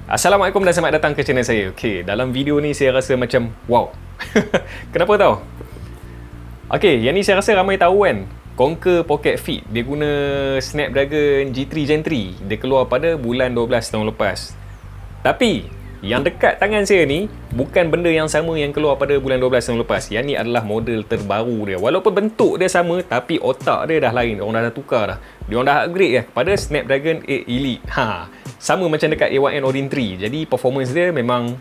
Assalamualaikum dan selamat datang ke channel saya. Okey, dalam video ni saya rasa macam wow. Kenapa tau? Okey, yang ni saya rasa ramai tahu kan. Conquer Pocket Fit, dia guna Snapdragon G3 Gen 3. Dia keluar pada bulan 12 tahun lepas. Tapi yang dekat tangan saya ni bukan benda yang sama yang keluar pada bulan 12 tahun lepas. Yang ni adalah model terbaru dia. Walaupun bentuk dia sama, tapi otak dia dah lain. Orang dah tukar dah. Dia orang dah upgrade kepada Snapdragon 8 Elite. Sama macam dekat A1N Orin 3. Jadi performance dia memang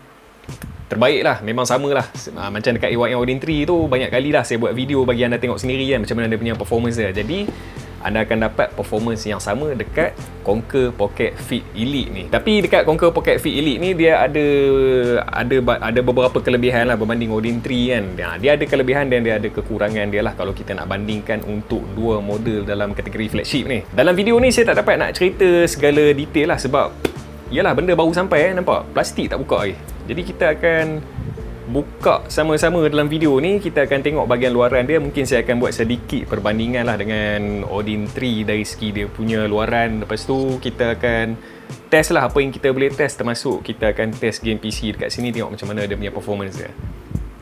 terbaik lah. Memang sama lah. Macam dekat A1N Orin 3 tu banyak kali lah saya buat video bagi anda tengok sendiri kan, macam mana dia punya performance dia. Jadi anda akan dapat performance yang sama dekat Conquer Pocket Fit Elite ni. Tapi dekat Conquer Pocket Fit Elite ni dia ada beberapa kelebihan lah berbanding Orin 3 kan. Dia ada kelebihan dan dia ada kekurangan dia lah kalau kita nak bandingkan untuk dua model dalam kategori flagship ni. Dalam video ni saya tak dapat nak cerita segala detail lah sebab yalah, benda baru sampai nampak plastik tak buka lagi. Jadi kita akan buka sama-sama dalam video ni. Kita akan tengok bahagian luaran dia. Mungkin saya akan buat sedikit perbandingan lah dengan Orin 3 dari segi dia punya luaran. Lepas tu kita akan test lah apa yang kita boleh test, termasuk kita akan test game PC dekat sini, tengok macam mana dia punya performance dia.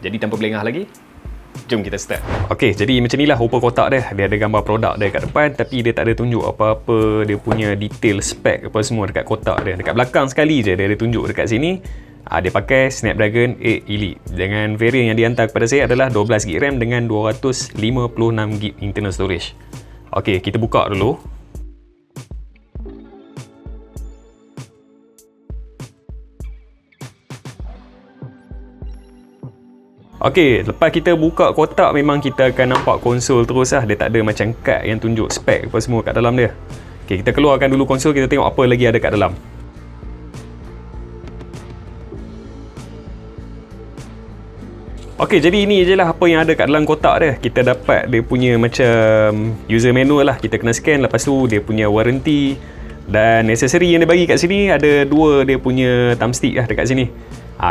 Jadi tanpa berlengah lagi, jom kita start. Ok, jadi macam ni lah rupa kotak dia. Dia ada gambar produk dia kat depan, tapi dia tak ada tunjuk apa-apa dia punya detail spek apa semua dekat kotak dia. Dekat belakang sekali je dia ada tunjuk dekat sini. Dia pakai Snapdragon 8 Elite dengan variant yang dihantar kepada saya adalah 12GB RAM dengan 256GB internal storage. Ok, kita buka dulu. Ok, lepas kita buka kotak memang kita akan nampak konsol terus lah. Dia tak ada macam kad yang tunjuk spek apa semua kat dalam dia. Ok, kita keluarkan dulu konsol, kita tengok apa lagi ada kat dalam. Ok, jadi ini je lah apa yang ada kat dalam kotak dia. Kita dapat dia punya macam user manual lah. Kita kena scan. Lepas tu dia punya warranty. Dan aksesori yang dia bagi kat sini ada dua dia punya thumbstick lah dekat sini.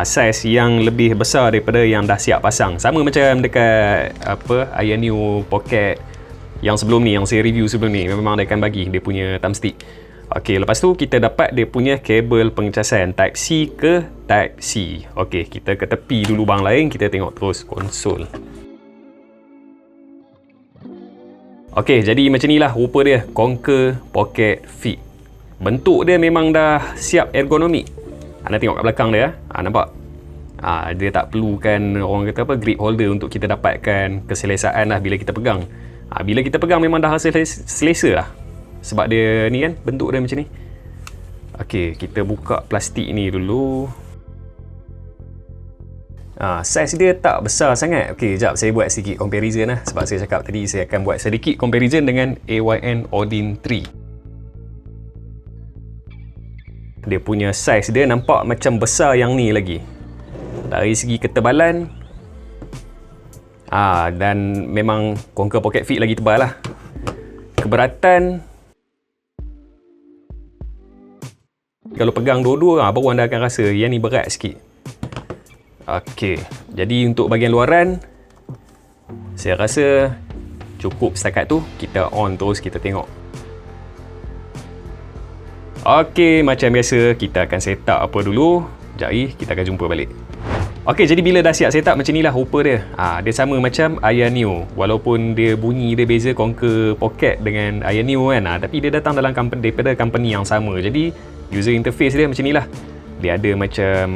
Saiz yang lebih besar daripada yang dah siap pasang. Sama macam dekat Ayaneo Pocket yang sebelum ni, yang saya review sebelum ni. Memang dia akan bagi dia punya thumbstick. Ok, lepas tu kita dapat dia punya kabel pengecasan Type C ke Type C. Ok, kita ke tepi dulu bang lain, kita tengok terus konsol. Ok, jadi macam ni lah rupa dia Conquer Pocket Fit. Bentuk dia memang dah siap ergonomik. Anda tengok kat belakang dia, nampak? Dia tak perlukan orang kata grip holder untuk kita dapatkan keselesaan lah bila kita pegang. Bila kita pegang memang dah rasa selesa lah. Sebab dia ni kan, bentuk dia macam ni. Ok, kita buka plastik ni dulu. Saiz dia tak besar sangat. Ok, sekejap saya buat sedikit comparison lah. Sebab saya cakap tadi saya akan buat sedikit comparison dengan A1N Orin 3. Dia punya saiz dia nampak macam besar yang ni lagi. Dari segi ketebalan dan memang Conquer Pocket Fit lagi tebal lah. Keberatan, kalau pegang dua-dua baru anda akan rasa yang ni berat sikit. Ok, jadi untuk bahagian luaran saya rasa cukup setakat tu. Kita on terus, kita tengok. Ok, macam biasa kita akan set up apa dulu. Sekejap kita akan jumpa balik. Ok, jadi bila dah siap set up macam ni lah rupa dia. Dia sama macam Ayaneo. Walaupun dia bunyi dia beza Conquer Pocket dengan Ayaneo kan. Tapi dia datang dalam daripada company yang sama. Jadi user interface dia macam ni lah. Dia ada macam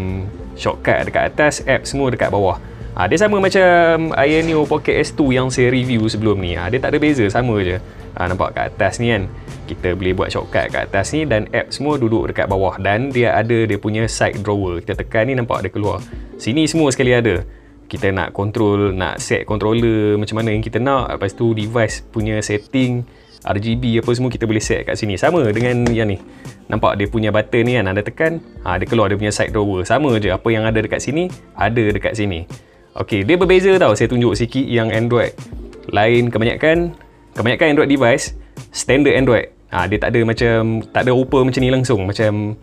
shortcut dekat atas, app semua dekat bawah. Dia sama macam Ayaneo Pocket S2 yang saya review sebelum ni. Dia tak ada beza, sama je. Nampak kat atas ni kan, kita boleh buat shortcut kat atas ni dan app semua duduk dekat bawah. Dan dia ada dia punya side drawer. Kita tekan ni nampak dia keluar. Sini semua sekali ada. Kita nak control, nak set controller macam mana yang kita nak. Lepas tu device punya setting, RGB apa semua kita boleh set kat sini. Sama dengan yang ni. Nampak dia punya button ni kan, anda tekan, dia keluar dia punya side drawer. Sama je, apa yang ada dekat sini, ada dekat sini. Ok, dia berbeza tau. Saya tunjuk sikit yang Android lain. Kebanyakan Android device, standard Android, dia tak ada macam, tak ada rupa macam ni langsung. Macam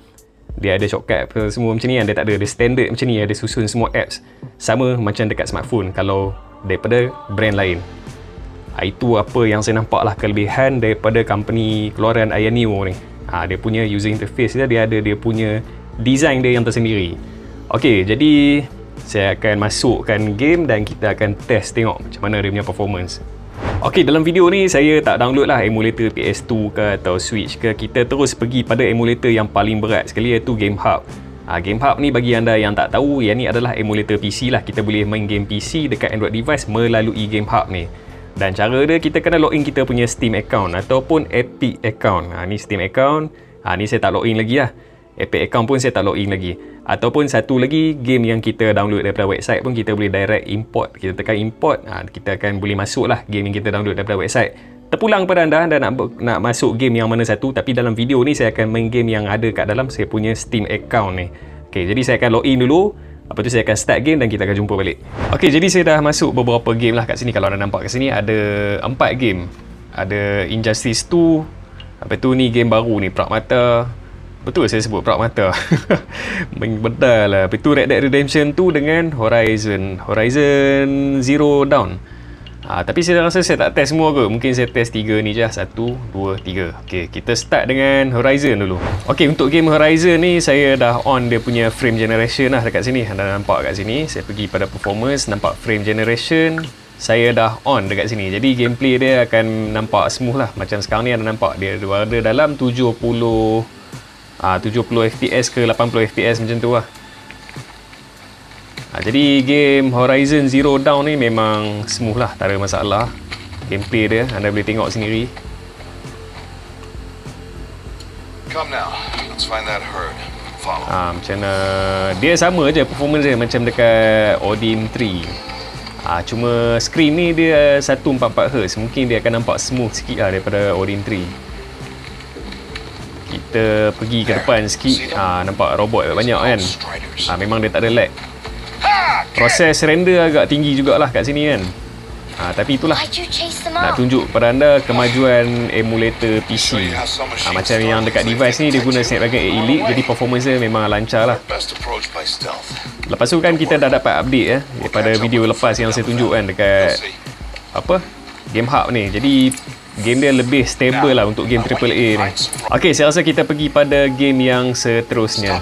dia ada shortcut apa semua macam ni kan. Dia tak ada, dia standard macam ni. Ada susun semua apps. Sama macam dekat smartphone kalau daripada brand lain. Itu apa yang saya nampak lah kelebihan daripada company keluaran Ayaneo ni. Dia punya user interface dia ada dia punya design dia yang tersendiri. Okey, jadi saya akan masukkan game dan kita akan test tengok macam mana dia punya performance. Okey, dalam video ni saya tak download lah emulator PS2 ke atau Switch ke. Kita terus pergi pada emulator yang paling berat sekali, iaitu GameHub. GameHub ni bagi anda yang tak tahu, yang ni adalah emulator PC lah. Kita boleh main game PC dekat Android device melalui GameHub ni. Dan cara dia, kita kena login kita punya Steam account ataupun Epic account. Ni Steam account. Ni saya tak login lagi lah. Epic account pun saya tak login lagi. Ataupun satu lagi, game yang kita download daripada website pun kita boleh direct import. Kita tekan import, kita akan boleh masuk lah game yang kita download daripada website. Terpulang pada anda nak masuk game yang mana satu. Tapi dalam video ni saya akan main game yang ada kat dalam saya punya Steam account ni. Okay, jadi saya akan login dulu. Lepas tu saya akan start game dan kita akan jumpa balik. Okay, jadi saya dah masuk beberapa game lah kat sini. Kalau anda nampak kat sini ada 4 game. Ada Injustice 2. Lepas tu ni game baru ni, Pragmata. Betul saya sebut Pragmata. Main bedal lah. Lepas tu Red Dead Redemption 2 dengan Horizon Zero Dawn. Tapi saya rasa saya tak test semua ke. Mungkin saya test 3 ni je. 1, 2, 3. Okay, kita start dengan Horizon dulu. Okay, untuk game Horizon ni saya dah on dia punya frame generation lah dekat sini. Anda nampak kat sini. Saya pergi pada performance, nampak frame generation. Saya dah on dekat sini. Jadi gameplay dia akan nampak smooth lah. Macam sekarang ni anda nampak dia berada dalam 70 FPS ke 80 FPS macam tu lah. Jadi game Horizon Zero Dawn ni memang smooth lah, tak ada masalah. Gameplay dia anda boleh tengok sendiri. Come now, let's find that herd. Follow. Macam dia sama je performance dia macam dekat Odin 3. Cuma screen ni dia 144Hz. Mungkin dia akan nampak smooth sikit lah daripada Odin 3. Kita pergi ke depan sikit. Nampak robot banyak kan. Memang dia tak ada lag. Proses render agak tinggi jugalah kat sini kan. Tapi itulah, nak tunjuk kepada anda kemajuan emulator PC. Macam yang dekat device ni dia guna Snapdragon 8 Elite, jadi performance dia memang lancar lah. Lepas tu kan kita dah dapat update daripada video lepas yang saya tunjuk kan dekat GameHub ni. Jadi game dia lebih stable lah untuk game AAA ni. Okay, saya rasa kita pergi pada game yang seterusnya.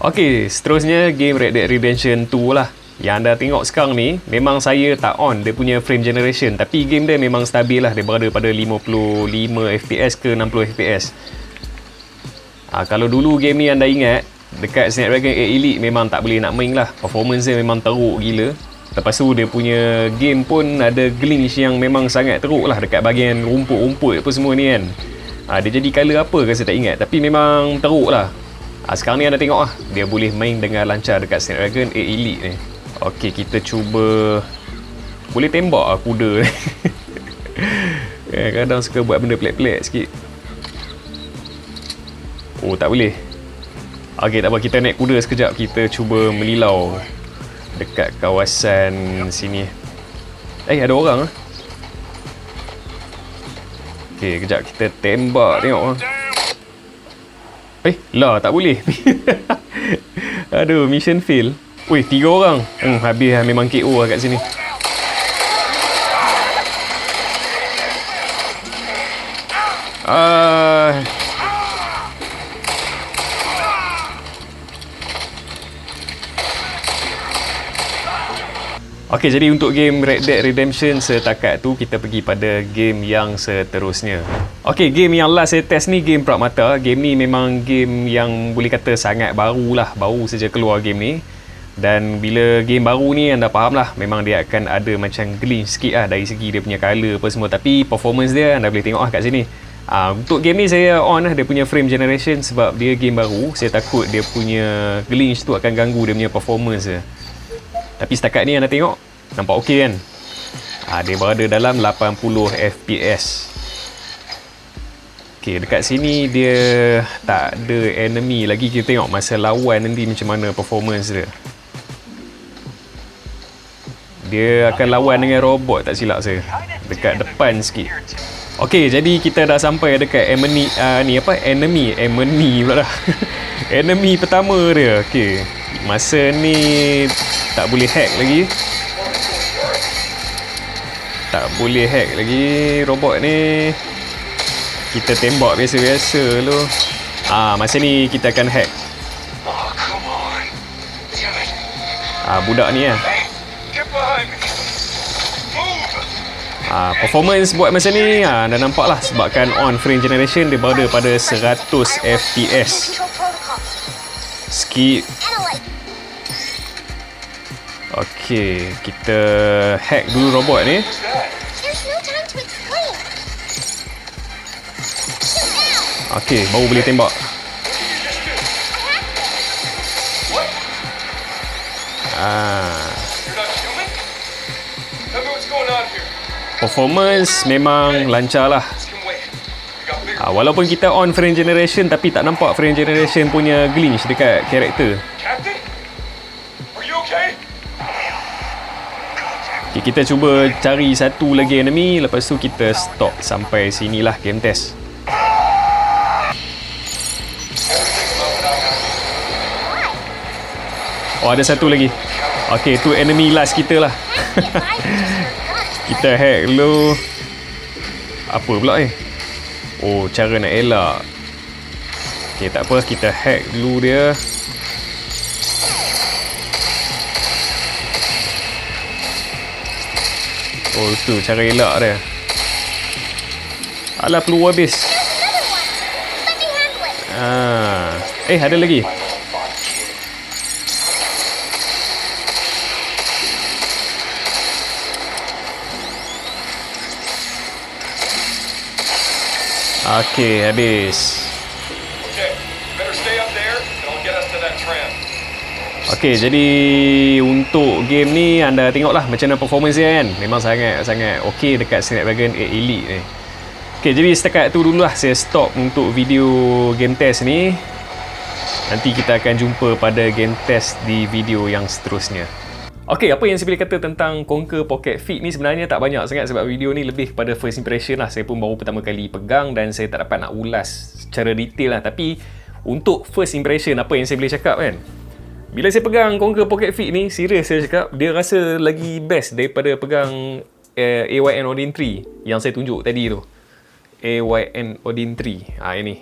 Okay, seterusnya game Red Dead Redemption 2 lah. Yang anda tengok sekarang ni, memang saya tak on dia punya frame generation. Tapi game dia memang stabil lah. Dia berada pada 55 FPS ke 60 FPS. Kalau dulu game ni anda ingat, dekat Snapdragon 8 Elite memang tak boleh nak main lah. Performance dia memang teruk gila. Lepas tu dia punya game pun ada glitch yang memang sangat teruk lah dekat bahagian rumput-rumput apa semua ni kan. Dia jadi color apa ke saya tak ingat. Tapi memang teruk lah. Sekarang ni anda tengok lah, dia boleh main dengan lancar dekat Snapdragon 8 Elite ni. Ok, kita cuba. Boleh tembak lah kuda ni. Kadang suka buat benda pelik-pelik sikit. Oh, tak boleh. Ok, tak apa, kita naik kuda sekejap. Kita cuba melilau dekat kawasan sini. Ada orang lah. Ok, kejap kita tembak, tengok lah. Lah, tak boleh. Aduh, mission fail. Weh, 3 orang. Habis lah, memang KO lah kat sini. Ok, jadi untuk game Red Dead Redemption setakat tu, kita pergi pada game yang seterusnya. Ok, game yang last saya test ni game Pragmata. Game ni memang game yang boleh kata sangat baru lah. Baru saja keluar game ni. Dan bila game baru ni anda faham lah, memang dia akan ada macam glitch sikit lah dari segi dia punya colour apa semua. Tapi performance dia anda boleh tengok lah kat sini. Untuk game ni saya on lah dia punya frame generation sebab dia game baru. Saya takut dia punya glitch tu akan ganggu dia punya performance dia. Tapi setakat ni anda tengok, nampak okey kan? Dia berada dalam 80 FPS. Ok, dekat sini dia tak ada enemy lagi. Kita tengok masa lawan nanti macam mana performance dia. Dia akan lawan dengan robot tak silap saya. Dekat depan sikit. Ok, jadi kita dah sampai dekat enemy pula dah. Enemy pertama dia. Ok, masa ni tak boleh hack lagi. Tak boleh hack lagi robot ni. Kita tembak biasa-biasa lu. Masa ni kita akan hack. budak ni lah. Hey, get behind me. Move. Performance buat masa ni dah nampak lah, sebabkan on frame generation dia berada pada 100 FPS. Skip. Okey, kita hack dulu robot ni. Okey, baru boleh tembak. Performance memang lancar lah. Walaupun kita on frame generation, tapi tak nampak frame generation punya glitch dekat karakter. Okay, kita cuba cari satu lagi enemy, lepas tu kita stop sampai sinilah game test. Oh, ada satu lagi. Okay, tu enemy last kita lah. Kita hack dulu. Apa pula ni? Oh, cara nak elak. Okay, tak apa, kita hack dulu dia. Oh, tu cara elak dia. Alah, peluru habis. Ada lagi. Okey, habis. Okey, jadi untuk game ni anda tengoklah macam mana performance dia kan. Memang sangat okey dekat Snapdragon 8 Elite ni. Okey, jadi setakat tu dululah saya stop untuk video game test ni. Nanti kita akan jumpa pada game test di video yang seterusnya. Okey, apa yang saya boleh kata tentang Conker Pocket Fit ni sebenarnya tak banyak sangat, sebab video ni lebih kepada first impression lah. Saya pun baru pertama kali pegang dan saya tak dapat nak ulas secara detail lah. Tapi untuk first impression, apa yang saya boleh cakap kan, bila saya pegang Conker Pocket Fit ni, serius saya cakap, dia rasa lagi best daripada pegang AYN Odin 3 yang saya tunjuk tadi tu. AYN Odin 3. Ini.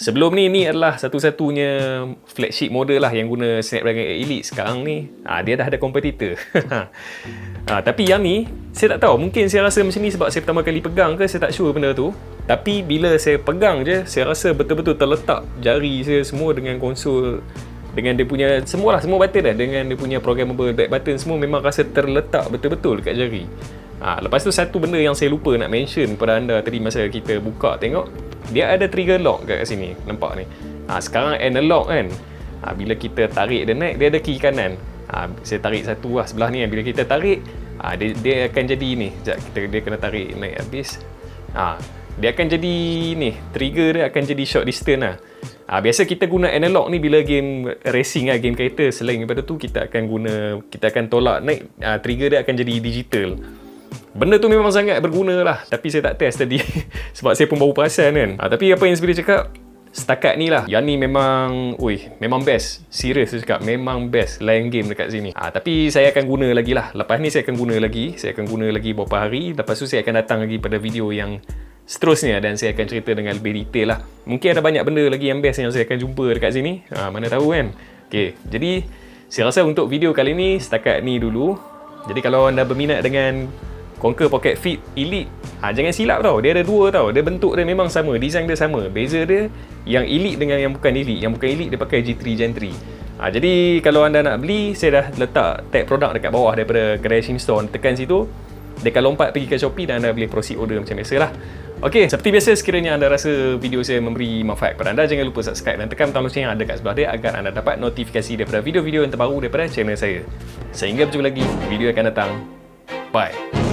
Sebelum ni adalah satu-satunya flagship model lah yang guna Snapdragon 8 Elite. Sekarang ni dia dah ada kompetitor. Tapi yang ni saya tak tahu, mungkin saya rasa macam ni sebab saya pertama kali pegang ke, saya tak sure benda tu. Tapi bila saya pegang je, saya rasa betul-betul terletak jari saya semua dengan konsol, dengan dia punya semua button dah, dengan dia punya programmable back button semua memang rasa terletak betul-betul dekat jari. Lepas tu satu benda yang saya lupa nak mention kepada anda tadi masa kita buka tengok, dia ada trigger lock kat sini, nampak ni. Sekarang analog kan. Bila kita tarik dia naik, dia ada key kanan. Saya tarik satu lah sebelah ni. Bila kita tarik, dia akan jadi ni. Sekejap, dia kena tarik naik habis. Dia akan jadi ni, trigger dia akan jadi short distance lah. Biasa kita guna analog ni bila game racing lah, game kereta. Selain daripada tu, kita akan tolak naik, trigger dia akan jadi digital. Benda tu memang sangat berguna lah, tapi saya tak test tadi sebab saya pun baru perasan kan. Tapi apa yang saya boleh cakap setakat ni lah, yang ni memang best. Serius saya cakap, memang best lain game dekat sini. Tapi saya akan guna lagi lah. Lepas ni saya akan guna lagi beberapa hari. Lepas tu saya akan datang lagi pada video yang seterusnya dan saya akan cerita dengan lebih detail lah. Mungkin ada banyak benda lagi yang best yang saya akan jumpa dekat sini. Mana tahu kan. Okay, jadi saya rasa untuk video kali ni setakat ni dulu. Jadi kalau anda berminat dengan Conker Pocket Fit Elite, jangan silap tau, dia ada dua tau. Dia bentuk dia memang sama, design dia sama. Beza dia yang Elite dengan yang bukan Elite. Yang bukan Elite dia pakai G3 Gen 3. Jadi kalau anda nak beli, saya dah letak tag produk dekat bawah daripada kedai Shim Store. Tekan situ, dia akan lompat pergi ke Shopee dan anda boleh proceed order macam biasa lah. Okey, seperti biasa, sekiranya anda rasa video saya memberi manfaat kepada anda, jangan lupa subscribe dan tekan butang lonceng yang ada kat sebelah dia agar anda dapat notifikasi daripada video-video yang terbaru daripada channel saya. Sehingga berjumpa lagi video akan datang. Bye.